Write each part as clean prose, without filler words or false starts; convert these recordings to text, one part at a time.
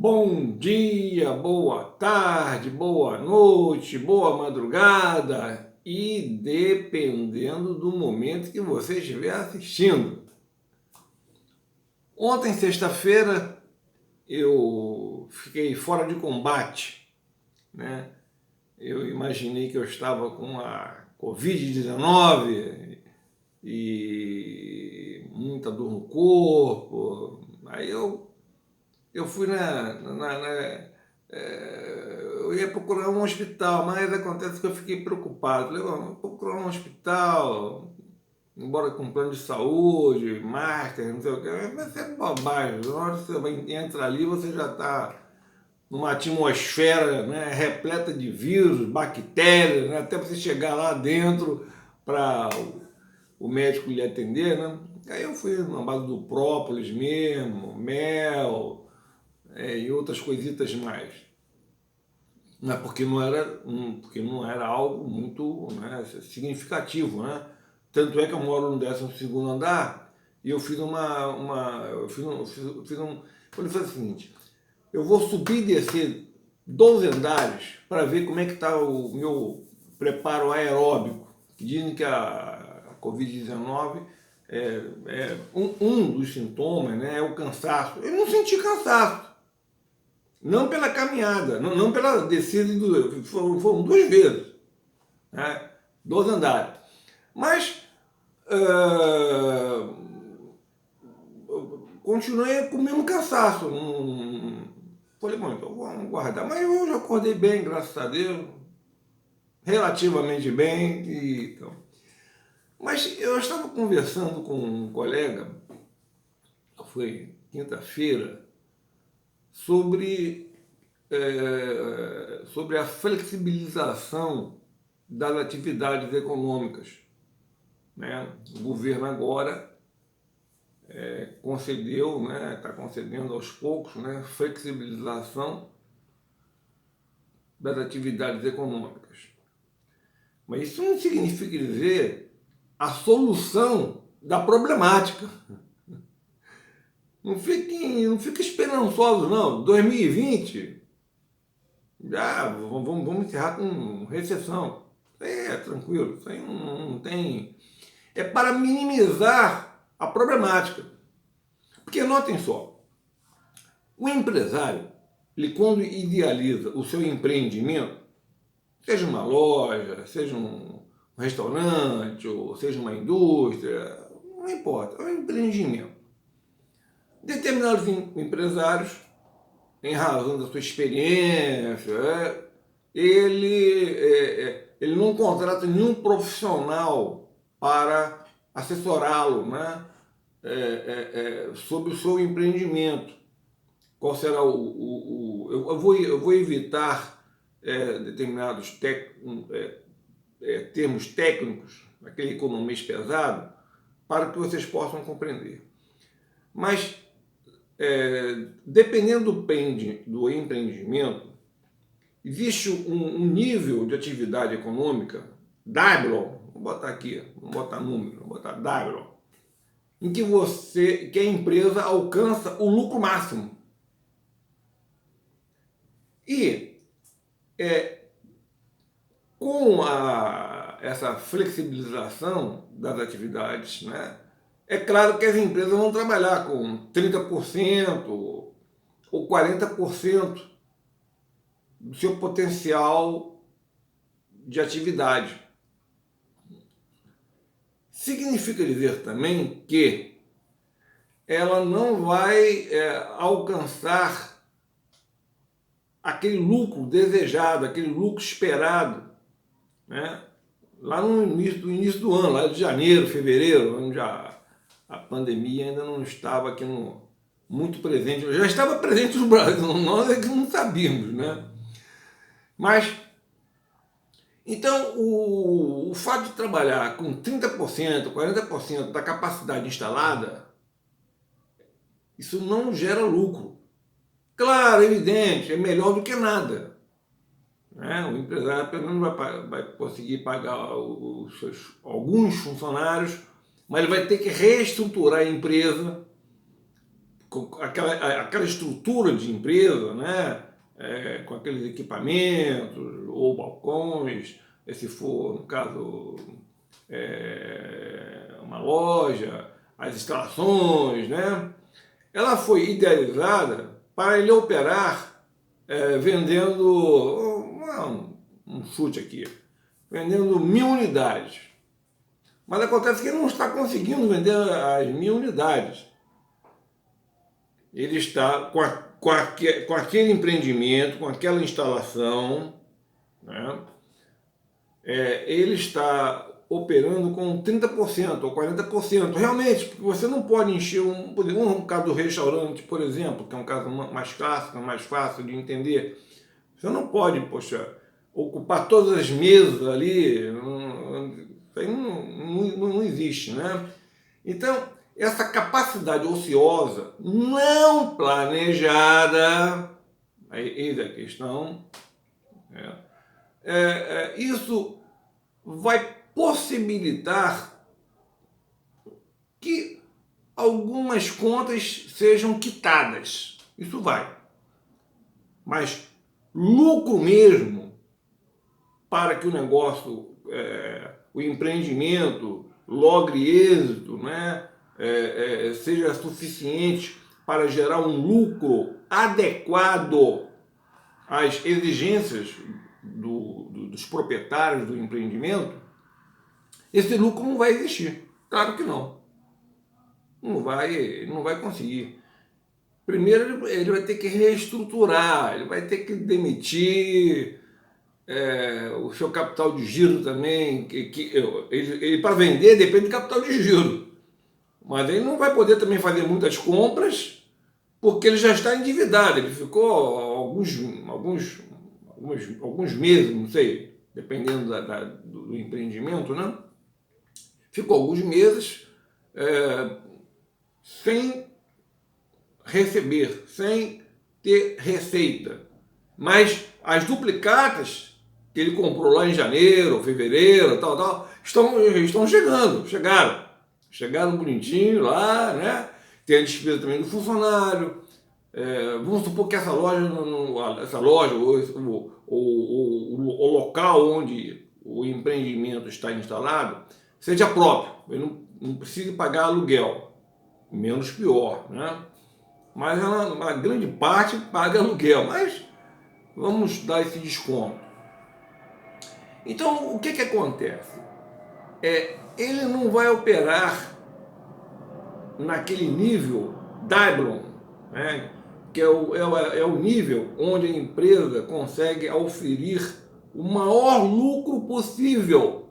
Bom dia, boa tarde, boa noite, boa madrugada e dependendo do momento que você estiver assistindo. Ontem, sexta-feira, eu fiquei fora de combate, né? Eu imaginei que eu estava com a Covid-19 e muita dor no corpo. Aí eu fui eu ia procurar um hospital, mas acontece que eu fiquei preocupado. Falei, vou procurar um hospital, embora com plano de saúde, master, não sei o que, mas é bobagem. Na hora que você entra ali, você já está numa atmosfera, né, repleta de vírus, bactérias, né, até você chegar lá dentro para o médico lhe atender, né? Aí eu fui na base do própolis mesmo, mel, e outras coisitas mais. Não é porque não era algo muito, né, significativo, né? Tanto é que eu moro no 12º andar e eu fiz eu falei o seguinte, eu vou subir e descer 12 andares para ver como é que está o meu preparo aeróbico. Dizem que a Covid-19 um dos sintomas, né, é o cansaço. Eu não senti cansaço. Não pela caminhada, não pela descida, foram 2 vezes, né? 12 andares. Mas continuei com o mesmo cansaço. Falei, bom, então vamos guardar. Mas eu já acordei bem, graças a Deus, relativamente bem. Então. Mas eu estava conversando com um colega, foi quinta-feira, sobre a flexibilização das atividades econômicas, né? O governo agora concedeu, né, está concedendo aos poucos, né, flexibilização das atividades econômicas. Mas isso não significa dizer a solução da problemática. Não fique esperançoso, não. 2020 já vamos encerrar com recessão. Isso aí é tranquilo, isso aí não tem. É para minimizar a problemática. Porque notem só, o empresário, ele quando idealiza o seu empreendimento, seja uma loja, seja um restaurante, ou seja uma indústria, não importa, é um empreendimento. Determinados empresários, em razão da sua experiência, ele não contrata nenhum profissional para assessorá-lo, né, sobre o seu empreendimento. Qual será eu vou evitar determinados termos técnicos, aquele economês pesado, para que vocês possam compreender. Mas, dependendo do empreendimento, existe um nível de atividade econômica, DABLO, vou botar aqui, vou botar número, vou botar DABLO, em que a empresa alcança o lucro máximo. E com essa flexibilização das atividades, né, é claro que as empresas vão trabalhar com 30% ou 40% do seu potencial de atividade. Significa dizer também que ela não vai alcançar aquele lucro desejado, aquele lucro esperado, né? Lá no início do ano, lá de janeiro, fevereiro, onde a pandemia ainda não estava aqui muito presente. Já estava presente no Brasil, nós é que não sabíamos, né? Mas, então, o fato de trabalhar com 30%, 40% da capacidade instalada, isso não gera lucro. Claro, evidente, é melhor do que nada. Né? O empresário pelo menos vai conseguir pagar alguns funcionários, mas ele vai ter que reestruturar a empresa, aquela estrutura de empresa, né? Com aqueles equipamentos ou balcões, se for, no caso, uma loja, as instalações, né? Ela foi idealizada para ele operar vendendo, um chute aqui, vendendo 1.000 unidades. Mas acontece que ele não está conseguindo vender as 1.000 unidades. Ele está com aquele empreendimento, com aquela instalação, né? Ele está operando com 30% ou 40%. Realmente, porque você não pode encher um caso do restaurante, por exemplo, que é um caso mais clássico, mais fácil de entender. Você não pode, poxa, ocupar todas as mesas ali, isso aí não existe, né? Então, essa capacidade ociosa não planejada, eis a questão, isso vai possibilitar que algumas contas sejam quitadas. Isso vai. Mas lucro mesmo, para que o negócio, o empreendimento logre êxito, né? Seja suficiente para gerar um lucro adequado às exigências dos proprietários do empreendimento, esse lucro não vai existir. Claro que não. Não vai conseguir. Primeiro, ele vai ter que reestruturar, ele vai ter que demitir o seu capital de giro também. Ele para vender depende do capital de giro. Mas ele não vai poder também fazer muitas compras, porque ele já está endividado. Ele ficou alguns meses, não sei, dependendo do empreendimento, né? Ficou alguns meses sem receber, sem ter receita. Mas as duplicatas que ele comprou lá em janeiro, fevereiro, tal, estão chegaram bonitinho lá, né? Tem a despesa também do funcionário. Vamos supor que essa loja o local onde o empreendimento está instalado seja próprio, ele não precise pagar aluguel, menos pior, né? Mas uma grande parte paga aluguel, mas vamos dar esse desconto. Então, o que acontece? Ele não vai operar naquele nível Daimler, né? Que é o nível onde a empresa consegue oferir o maior lucro possível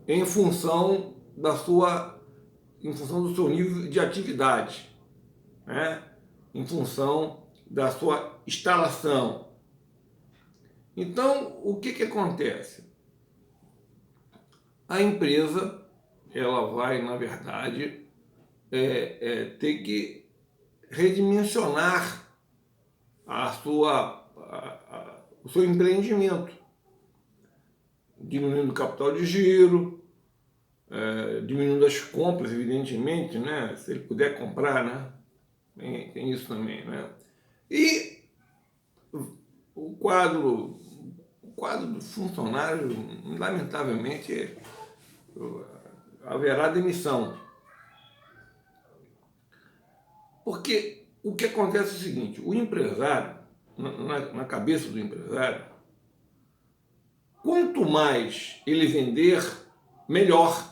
em função do seu nível de atividade, né? Em função da sua instalação. Então, o que acontece? A empresa, ela vai, na verdade, ter que redimensionar o seu empreendimento, diminuindo o capital de giro, diminuindo as compras, evidentemente, né? Se ele puder comprar, né? Tem isso também, né? E o quadro do funcionário, lamentavelmente, haverá demissão. Porque o que acontece é o seguinte: o empresário, na cabeça do empresário, quanto mais ele vender, melhor.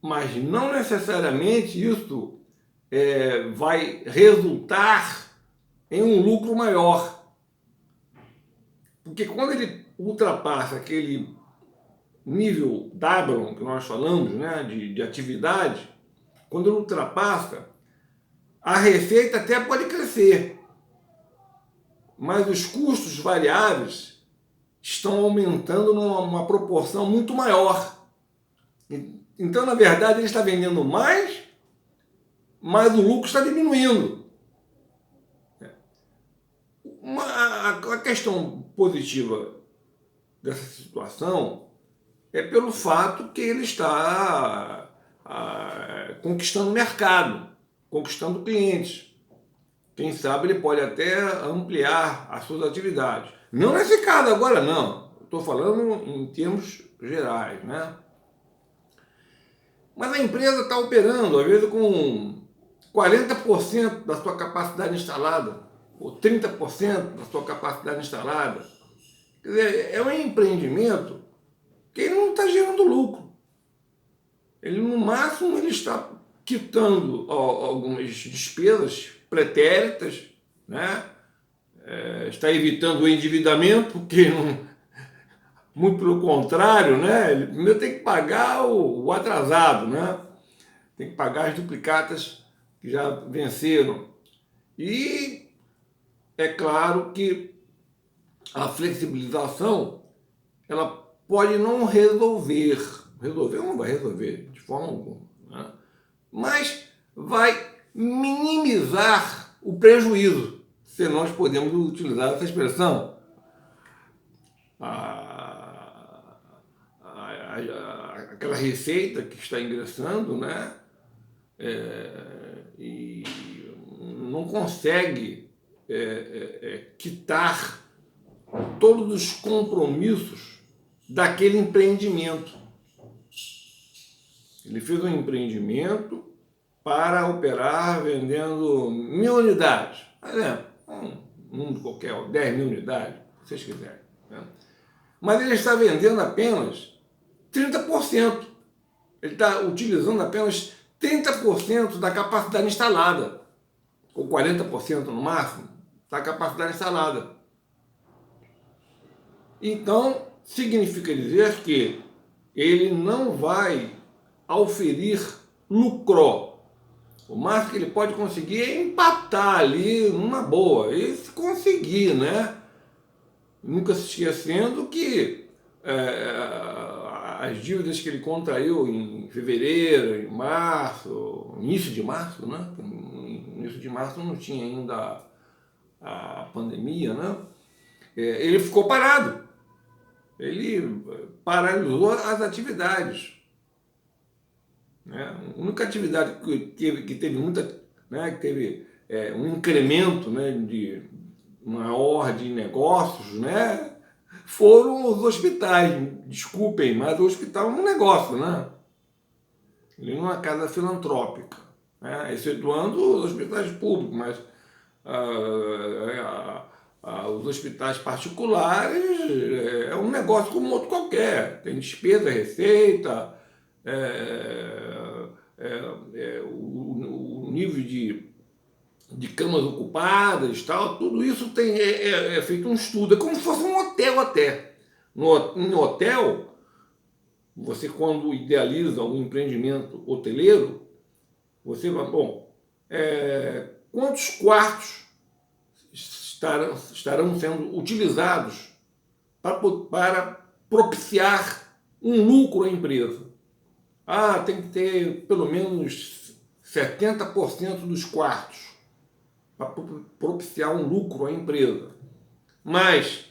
Mas não necessariamente isso vai resultar em um lucro maior. Porque quando ele ultrapassa aquele nível Daimler que nós falamos, né, de atividade, quando ele ultrapassa, a receita até pode crescer, mas os custos variáveis estão aumentando numa proporção muito maior. Então, na verdade, ele está vendendo mais, mas o lucro está diminuindo. A questão positiva dessa situação é pelo fato que ele está conquistando o mercado. conquistando clientes. Quem sabe ele pode até ampliar as suas atividades. Não nesse caso agora, não. Estou falando em termos gerais, né? Mas a empresa está operando, às vezes, com 40% da sua capacidade instalada, ou 30% da sua capacidade instalada. Quer dizer, é um empreendimento que ele não está gerando lucro. Ele, no máximo, ele está quitando algumas despesas pretéritas, né? Está evitando o endividamento, porque muito pelo contrário, né? Ele primeiro tem que pagar o atrasado, né? Tem que pagar as duplicatas que já venceram. E é claro que a flexibilização ela pode não resolver não vai resolver de forma alguma, né? Mas vai minimizar o prejuízo, se nós podemos utilizar essa expressão. Aquela receita que está ingressando, né? E não consegue quitar todos os compromissos daquele empreendimento. Ele fez um empreendimento para operar vendendo 1.000 unidades. Por exemplo, um número qualquer, 10.000 unidades, se vocês quiserem, né? Mas ele está vendendo apenas 30%. Ele está utilizando apenas 30% da capacidade instalada, ou 40% no máximo, da capacidade instalada. Então, significa dizer que ele não vai auferir lucro. O máximo que ele pode conseguir é empatar ali numa boa, e se conseguir, né? Nunca se esquecendo que as dívidas que ele contraiu em fevereiro, em março, início de março, né? No início de março não tinha ainda a pandemia, né? Ele ficou parado. Ele paralisou as atividades, né? A única atividade que teve muita, né, que teve um incremento, né, de maior de negócios, né, foram os hospitais. Desculpem, mas o hospital é um negócio, né? Ele não é uma casa filantrópica, né? Excetuando os hospitais públicos, mas os hospitais particulares é um negócio como outro qualquer. Tem despesa, receita, o nível de camas ocupadas, tal, tudo isso é feito um estudo. É como se fosse um hotel até. Em hotel, você quando idealiza um empreendimento hoteleiro, você vai, bom, quantos quartos estarão sendo utilizados para propiciar um lucro à empresa? Tem que ter pelo menos 70% dos quartos para propiciar um lucro à empresa. Mas,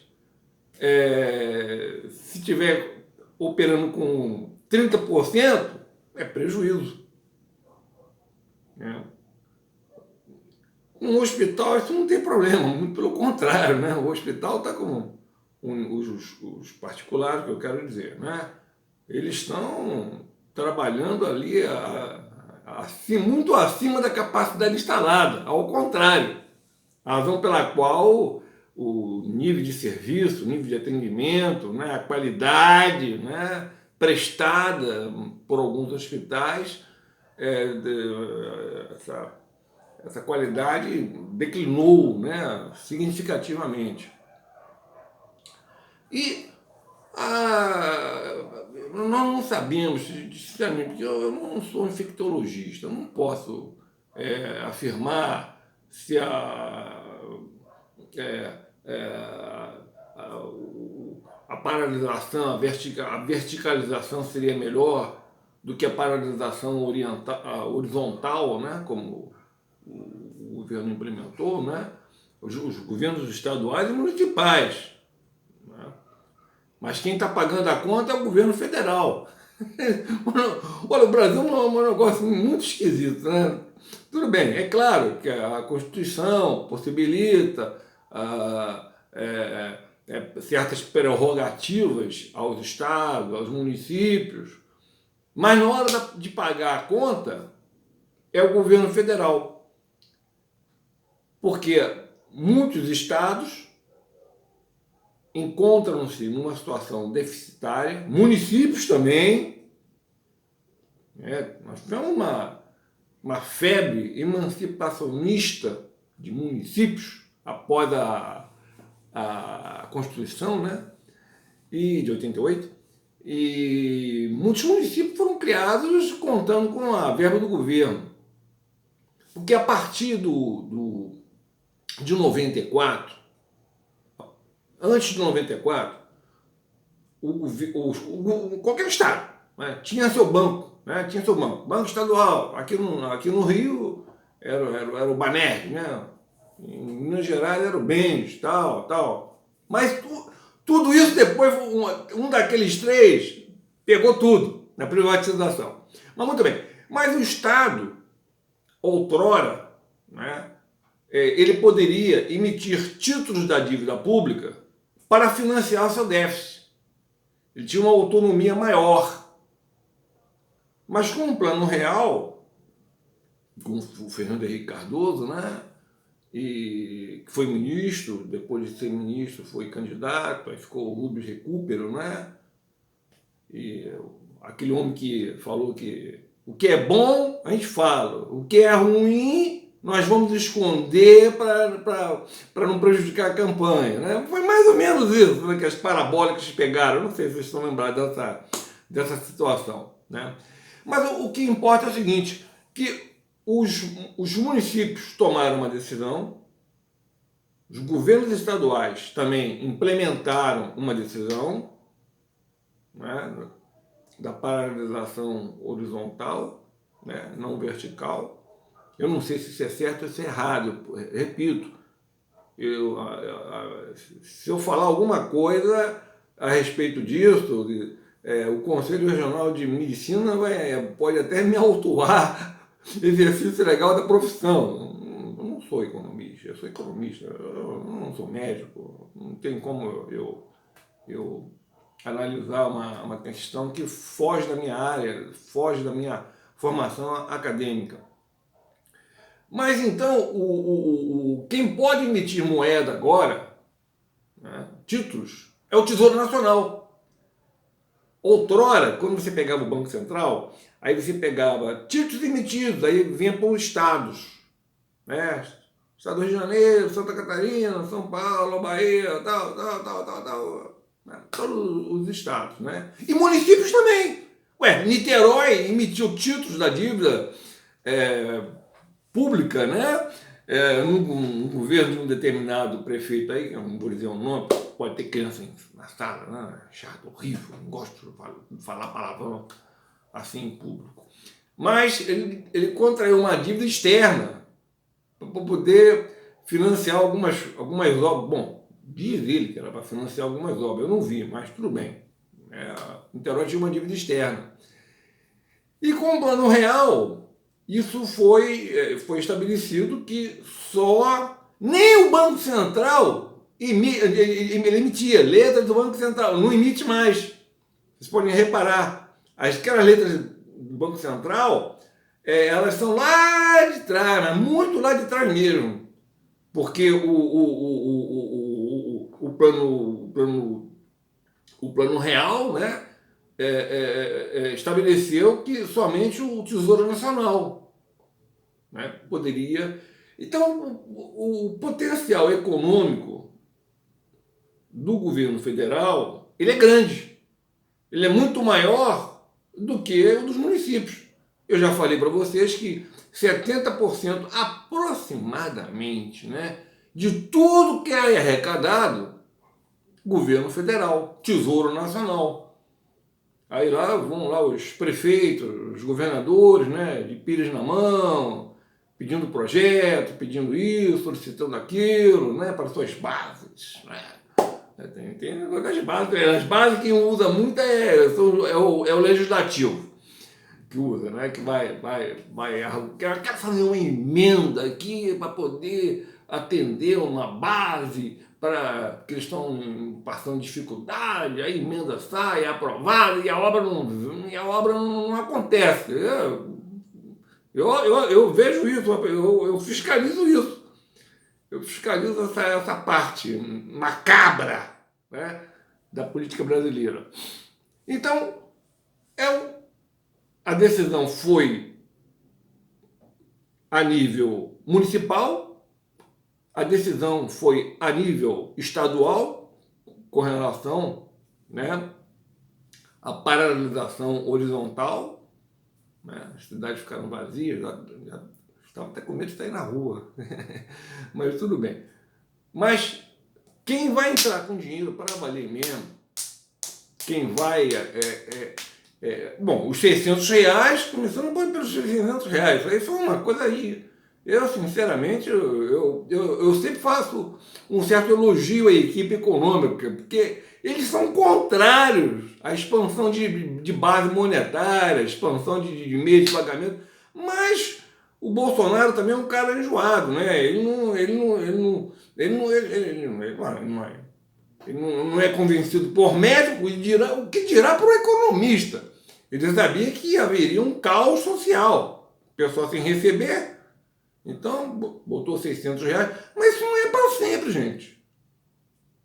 se estiver operando com 30%, é prejuízo. Um hospital, isso não tem problema, muito pelo contrário, né? O hospital está com os particulares, que eu quero dizer, né? Eles estão trabalhando ali muito acima da capacidade instalada, ao contrário. A razão pela qual o nível de serviço, o nível de atendimento, né, a qualidade, né, prestada por alguns hospitais, essa qualidade declinou, né, significativamente. E nós não sabemos, sinceramente, porque eu não sou infectologista, eu não posso afirmar se a paralisação, a verticalização seria melhor do que a paralisação horizontal, né, como o governo implementou, né, os governos estaduais e municipais. Né? Mas quem está pagando a conta é o governo federal. Olha, o Brasil é um negócio muito esquisito, né? Tudo bem, é claro que a Constituição possibilita certas prerrogativas aos estados, aos municípios, mas na hora de pagar a conta é o governo federal, porque muitos estados encontram-se numa situação deficitária, municípios também, nós tivemos uma febre emancipacionista de municípios após a Constituição, né, de 88, e muitos municípios foram criados contando com a verba do governo. Porque a partir de 94, antes de 94, qualquer estado, né, tinha seu banco, né, tinha seu banco estadual. Aqui no Rio era o Banerj, né? Em Minas Gerais era o Bens, tal. Mas tudo isso depois, um daqueles três pegou tudo na privatização. Mas muito bem. Mas o Estado, outrora, né, ele poderia emitir títulos da dívida pública para financiar seu déficit. Ele tinha uma autonomia maior. Mas com o Plano Real, com o Fernando Henrique Cardoso, né, e que foi ministro, depois de ser ministro foi candidato, aí ficou o Rubens Recupero, né? E aquele homem que falou que o que é bom a gente fala, o que é ruim nós vamos esconder para não prejudicar a campanha, né? Foi mais ou menos isso, né, que as parabólicas pegaram. Não sei se vocês estão lembrados dessa situação, né? Mas o que importa é o seguinte, que os municípios tomaram uma decisão, os governos estaduais também implementaram uma decisão, né, da paralisação horizontal, né, não vertical. Eu não sei se isso é certo ou se é errado, eu repito, se eu falar alguma coisa a respeito disso, o Conselho Regional de Medicina pode até me autuar exercício legal da profissão. Eu não sou economista, eu sou economista, eu não sou médico, não tem como eu analisar uma questão que foge da minha área, foge da minha formação acadêmica. Mas então, quem pode emitir moeda agora, né, títulos, é o Tesouro Nacional. Outrora, quando você pegava o Banco Central, aí você pegava títulos emitidos, aí vinha para os estados, né? Estado do Rio de Janeiro, Santa Catarina, São Paulo, Bahia, tal, né? Todos os estados, né? E municípios também. Niterói emitiu títulos da dívida pública, né? No governo de um determinado prefeito aí, que eu não vou dizer o nome, pode ter criança na sala, né? Chato, horrível, não gosto de falar palavrão assim em público. Mas ele contraiu uma dívida externa para poder financiar algumas obras. Bom, diz ele que era para financiar algumas obras, eu não vi, mas tudo bem. Niterói tinha uma dívida externa. E com o Plano Real, isso foi estabelecido que nem o Banco Central ele emitia letras do Banco Central, não emite mais. Vocês podem reparar, aquelas letras do Banco Central, elas são lá de trás, mas muito lá de trás mesmo, porque o plano real, né, estabeleceu que somente o Tesouro Nacional, né, poderia. Então, o potencial econômico do governo federal, ele é grande, ele é muito maior do que o dos municípios. Eu já falei para vocês que 70% aproximadamente, né, de tudo que é arrecadado, governo federal, Tesouro Nacional. Aí vão lá os prefeitos, os governadores, né, de pires na mão, pedindo projeto, pedindo isso, solicitando aquilo, né, para suas bases, né. Tem as bases que usa muito é o legislativo. que usa, né? Que quer fazer uma emenda aqui para poder atender uma base para que eles estão passando dificuldade, a emenda sai, é aprovada e a obra não acontece. Eu vejo isso, eu fiscalizo isso. Eu fiscalizo essa parte macabra, né, da política brasileira. Então, a decisão foi a nível municipal, a decisão foi a nível estadual, com relação, né, à paralisação horizontal, né, as cidades ficaram vazias, já estava até com medo de sair na rua, mas tudo bem. Mas quem vai entrar com dinheiro para valer mesmo, quem vai... bom, os R$600, começando pelos R$600, isso aí foi uma coisa aí. Eu, sinceramente, eu sempre faço um certo elogio à equipe econômica, porque eles são contrários à expansão de base monetária, expansão de meio de pagamento, mas o Bolsonaro também é um cara enjoado, né? Ele não é convencido por médico e o que dirá por economista. Ele sabia que haveria um caos social, pessoal sem receber, então botou R$600, mas isso não é para sempre, gente.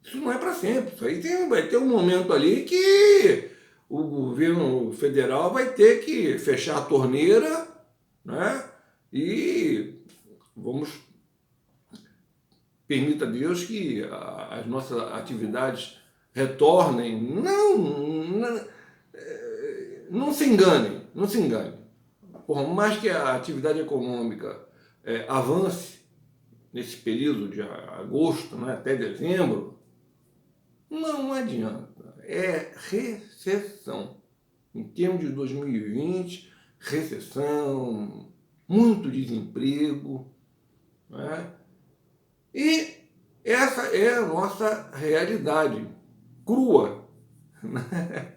Isso não é para sempre. Isso aí vai ter um momento ali que o governo federal vai ter que fechar a torneira, né? E permita Deus que as nossas atividades retornem. Não se enganem, não se enganem. Por mais que a atividade econômica avance nesse período de agosto, né, até dezembro, não adianta. É recessão. Em termos de 2020, recessão, muito desemprego, né? E essa é a nossa realidade crua, né?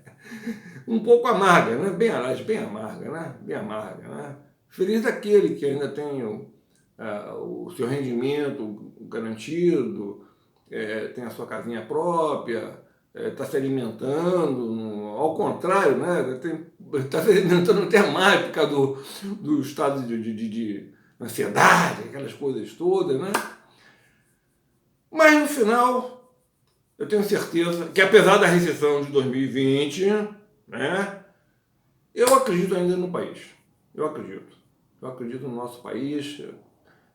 Um pouco amarga, né? Bem amarga, né? Bem amarga, né? Feliz daquele que ainda tem o seu rendimento garantido, tem a sua casinha própria, está se alimentando, ao contrário, né? Está se alimentando até mais por causa do estado de ansiedade, aquelas coisas todas, né? Mas no final, eu tenho certeza que apesar da recessão de 2020, né, eu acredito ainda no país. Eu acredito no nosso país.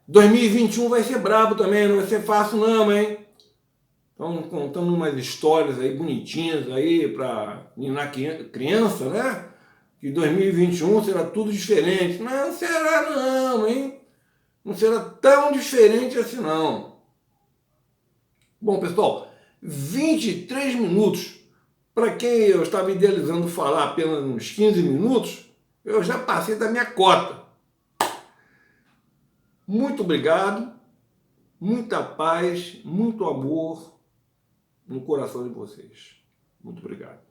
2021 vai ser brabo também, não vai ser fácil não, hein? Estão contando umas histórias aí bonitinhas aí para ninar criança, né? Que 2021 será tudo diferente. Não será não, hein? Não será tão diferente assim não. Bom, pessoal, 23 minutos. Para quem eu estava idealizando falar apenas uns 15 minutos, eu já passei da minha cota. Muito obrigado, muita paz, muito amor no coração de vocês. Muito obrigado.